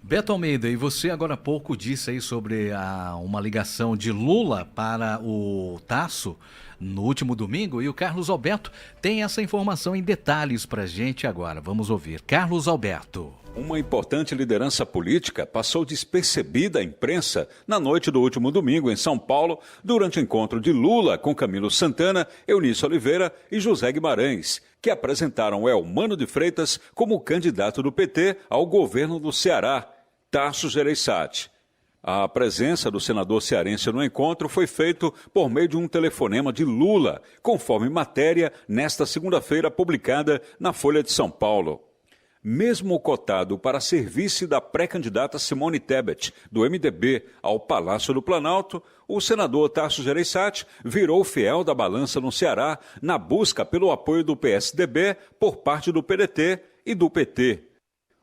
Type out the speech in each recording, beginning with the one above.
Beto Almeida, e você agora há pouco disse aí sobre uma ligação de Lula para o Tasso no último domingo, e o Carlos Alberto tem essa informação em detalhes para a gente agora. Vamos ouvir. Carlos Alberto. Uma importante liderança política passou despercebida à imprensa na noite do último domingo em São Paulo, durante o encontro de Lula com Camilo Santana, Eunice Oliveira e José Guimarães, que apresentaram Elmano de Freitas como candidato do PT ao governo do Ceará, Tasso Gereissati. A presença do senador cearense no encontro foi feita por meio de um telefonema de Lula, conforme matéria nesta segunda-feira publicada na Folha de São Paulo. Mesmo cotado para ser vice da pré-candidata Simone Tebet, do MDB, ao Palácio do Planalto, o senador Tasso Gereissati virou fiel da balança no Ceará na busca pelo apoio do PSDB por parte do PDT e do PT.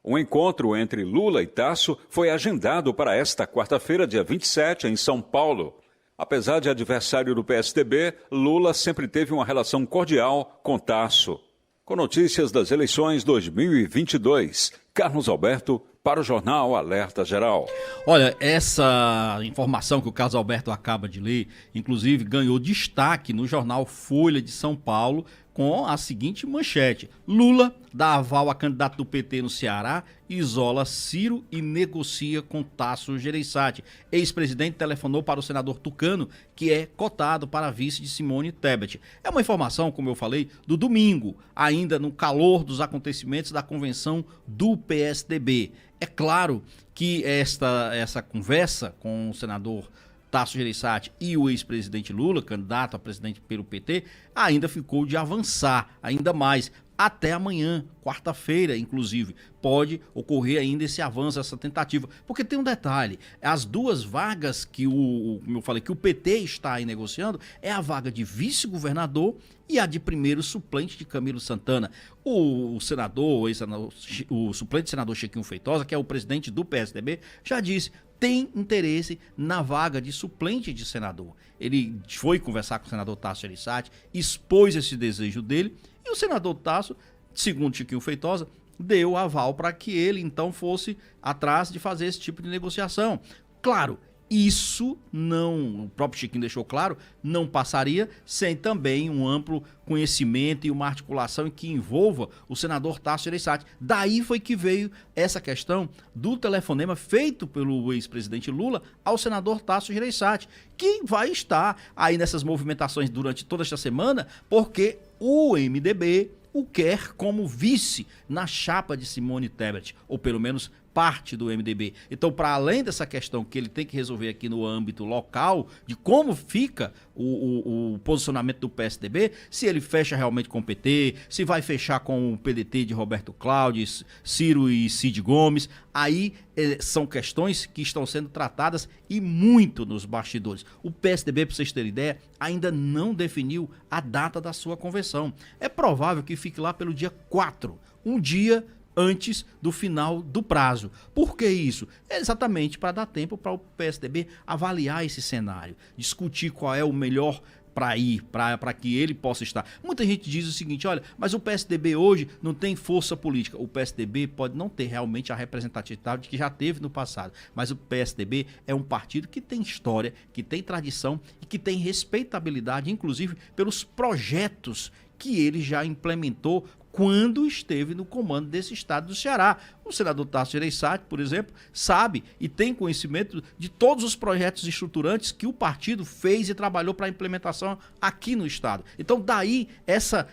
O encontro entre Lula e Tasso foi agendado para esta quarta-feira, dia 27, em São Paulo. Apesar de adversário do PSDB, Lula sempre teve uma relação cordial com Tasso. Com notícias das eleições 2022, Carlos Alberto para o Jornal Alerta Geral. Olha, essa informação que o Carlos Alberto acaba de ler, inclusive ganhou destaque no jornal Folha de São Paulo, com a seguinte manchete: Lula dá aval a candidato do PT no Ceará, isola Ciro e negocia com Tasso Gereissati. Ex-presidente telefonou para o senador Tucano, que é cotado para vice de Simone Tebet. É uma informação, como eu falei, do domingo, ainda no calor dos acontecimentos da convenção do PSDB. É claro que essa conversa com o senador Tasso Gereissati e o ex-presidente Lula, candidato a presidente pelo PT, ainda ficou de avançar ainda mais. Até amanhã, quarta-feira, inclusive, pode ocorrer ainda esse avanço, essa tentativa. Porque tem um detalhe, as duas vagas que como eu falei, que o PT está aí negociando, é a vaga de vice-governador e a de primeiro suplente de Camilo Santana. O suplente senador Chiquinho Feitosa, que é o presidente do PSDB, já disse, tem interesse na vaga de suplente de senador. Ele foi conversar com o senador Tasso Gereissati, expôs esse desejo dele, e o senador Tasso, segundo Chiquinho Feitosa, deu aval para que ele então fosse atrás de fazer esse tipo de negociação. Claro, isso não, o próprio Chiquinho deixou claro, não passaria sem também um amplo conhecimento e uma articulação que envolva o senador Tasso Gereissati. Daí foi que veio essa questão do telefonema feito pelo ex-presidente Lula ao senador Tasso Gereissati, que vai estar aí nessas movimentações durante toda esta semana, porque o MDB o quer como vice na chapa de Simone Tebet, ou pelo menos parte do MDB. Então, para além dessa questão que ele tem que resolver aqui no âmbito local, de como fica o posicionamento do PSDB, se ele fecha realmente com o PT, se vai fechar com o PDT de Roberto Cláudio, Ciro e Cid Gomes, aí são questões que estão sendo tratadas e muito nos bastidores. O PSDB, para vocês terem ideia, ainda não definiu a data da sua convenção. É provável que fique lá pelo dia 4, um dia antes do final do prazo. Por que isso? É exatamente para dar tempo para o PSDB avaliar esse cenário, discutir qual é o melhor para que ele possa estar. Muita gente diz o seguinte, olha, mas o PSDB hoje não tem força política. O PSDB pode não ter realmente a representatividade que já teve no passado, mas o PSDB é um partido que tem história, que tem tradição e que tem respeitabilidade, inclusive pelos projetos que ele já implementou quando esteve no comando desse estado do Ceará. O senador Tasso Gereissati, por exemplo, sabe e tem conhecimento de todos os projetos estruturantes que o partido fez e trabalhou para a implementação aqui no estado. Então, daí, essa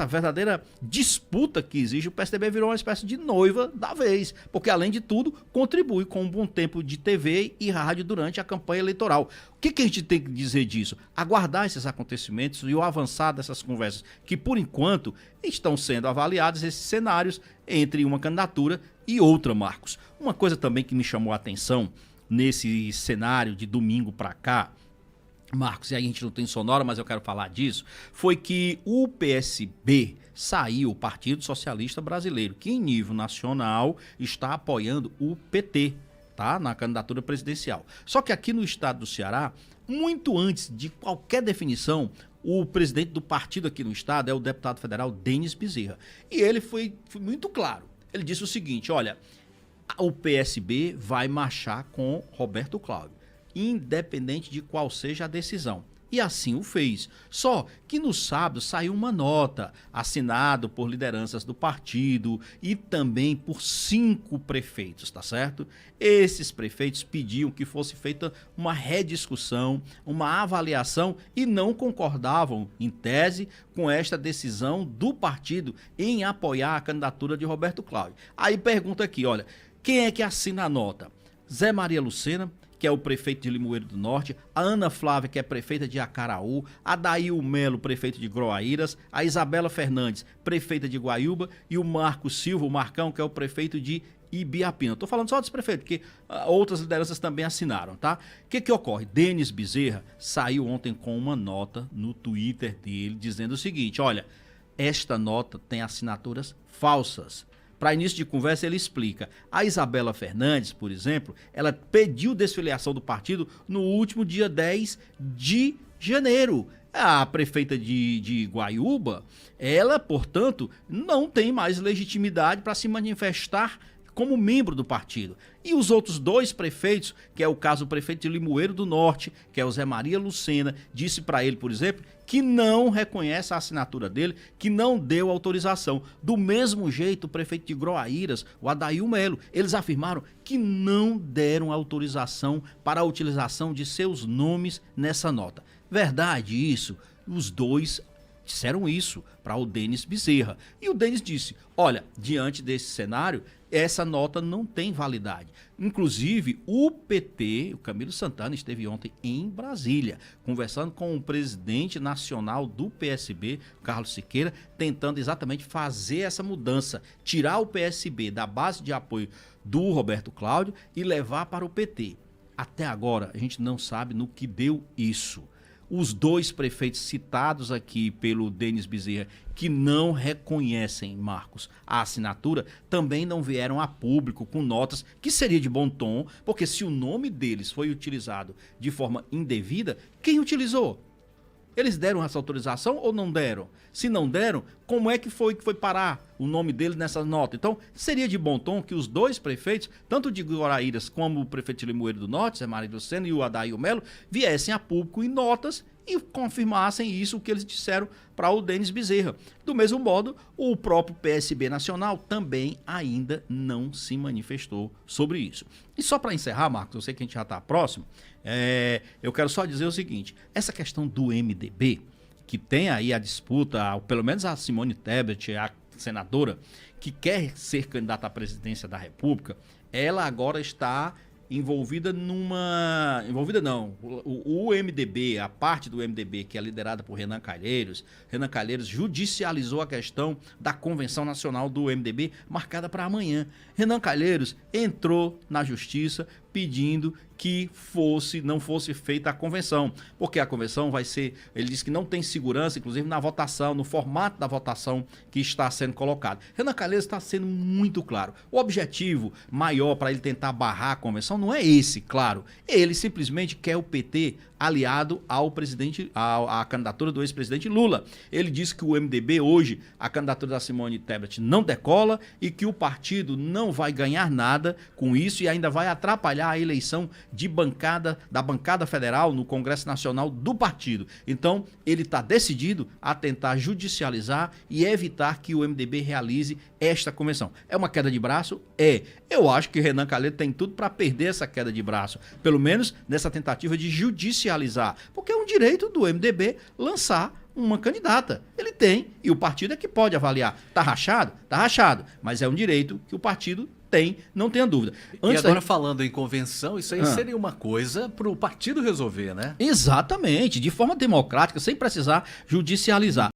verdadeira disputa que existe, o PSDB virou uma espécie de noiva da vez, porque, além de tudo, contribui com um bom tempo de TV e rádio durante a campanha eleitoral. O que a gente tem que dizer disso? Aguardar esses acontecimentos e o avançar dessas conversas, que, por enquanto, estão sendo avaliados esses cenários entre uma candidatura e outra, Marcos. Uma coisa também que me chamou a atenção nesse cenário de domingo para cá, Marcos, e a gente não tem sonora, mas eu quero falar disso, foi que o PSB saiu, o Partido Socialista Brasileiro, que em nível nacional está apoiando o PT, tá? Na candidatura presidencial. Só que aqui no estado do Ceará, muito antes de qualquer definição, o presidente do partido aqui no estado é o deputado federal Denis Bezerra. E ele foi muito claro. Ele disse o seguinte, olha, o PSB vai marchar com Roberto Cláudio, independente de qual seja a decisão. E assim o fez. Só que no sábado saiu uma nota assinada por lideranças do partido e também por 5 prefeitos, tá certo? Esses prefeitos pediam que fosse feita uma rediscussão, uma avaliação e não concordavam, em tese, com esta decisão do partido em apoiar a candidatura de Roberto Cláudio. Aí pergunta aqui, olha, quem é que assina a nota? Zé Maria Lucena, que é o prefeito de Limoeiro do Norte, a Ana Flávia, que é prefeita de Acaraú, a Daíl Melo, prefeito de Groaíras, a Isabela Fernandes, prefeita de Guaiúba, e o Marco Silva, o Marcão, que é o prefeito de Ibiapina. Estou falando só desse prefeito, porque outras lideranças também assinaram, tá? O que ocorre? Denis Bezerra saiu ontem com uma nota no Twitter dele, dizendo o seguinte, olha, esta nota tem assinaturas falsas. Para início de conversa, ele explica. A Isabela Fernandes, por exemplo, ela pediu desfiliação do partido no último dia 10 de janeiro. A prefeita de Guaiúba, ela, portanto, não tem mais legitimidade para se manifestar como membro do partido. E os outros 2 prefeitos, que é o caso do prefeito de Limoeiro do Norte, que é o Zé Maria Lucena, disse para ele, por exemplo, que não reconhece a assinatura dele, que não deu autorização. Do mesmo jeito, o prefeito de Groaíras, o Daíl Melo, eles afirmaram que não deram autorização para a utilização de seus nomes nessa nota. Verdade isso? Os 2 disseram isso para o Denis Bezerra. E o Denis disse, olha, diante desse cenário, essa nota não tem validade. Inclusive, o PT, o Camilo Santana, esteve ontem em Brasília, conversando com o presidente nacional do PSB, Carlos Siqueira, tentando exatamente fazer essa mudança, tirar o PSB da base de apoio do Roberto Cláudio e levar para o PT. Até agora, a gente não sabe no que deu isso. Os 2 prefeitos citados aqui pelo Denis Bezerra, que não reconhecem, Marcos, a assinatura, também não vieram a público com notas, que seria de bom tom, porque se o nome deles foi utilizado de forma indevida, quem utilizou? Eles deram essa autorização ou não deram? Se não deram, como é que foi parar o nome deles nessa nota? Então, seria de bom tom que os 2 prefeitos, tanto de Guaraíras como o prefeito de Limoeiro do Norte, Zé Maria Lucena e o Daíl Melo, viessem a público em notas e confirmassem isso que eles disseram para o Denis Bezerra. Do mesmo modo, o próprio PSB Nacional também ainda não se manifestou sobre isso. E só para encerrar, Marcos, eu sei que a gente já está próximo, eu quero só dizer o seguinte, essa questão do MDB, que tem aí a disputa, pelo menos a Simone Tebet, a senadora, que quer ser candidata à presidência da República, ela agora está envolvida numa... Envolvida não. O MDB, a parte do MDB que é liderada por Renan Calheiros judicializou a questão da Convenção Nacional do MDB marcada para amanhã. Renan Calheiros entrou na justiça pedindo que não fosse feita a convenção, porque a convenção vai ser, ele disse que não tem segurança, inclusive na votação, no formato da votação que está sendo colocado. Renan Calheiros está sendo muito claro. O objetivo maior para ele tentar barrar a convenção não é esse, claro. Ele simplesmente quer o PT aliado ao presidente, à candidatura do ex-presidente Lula. Ele disse que o MDB hoje, a candidatura da Simone Tebet não decola e que o partido não vai ganhar nada com isso e ainda vai atrapalhar a eleição da bancada federal no Congresso Nacional do partido. Então, ele está decidido a tentar judicializar e evitar que o MDB realize esta convenção. É uma queda de braço? É. Eu acho que Renan Calheiros tem tudo para perder essa queda de braço, pelo menos nessa tentativa de judicializar, porque é um direito do MDB lançar uma candidata. Ele tem, e o partido é que pode avaliar. Tá rachado? Tá rachado, mas é um direito que o partido tem, não tenha dúvida. E agora falando em convenção, isso aí seria uma coisa para o partido resolver, né? Exatamente, de forma democrática, sem precisar judicializar.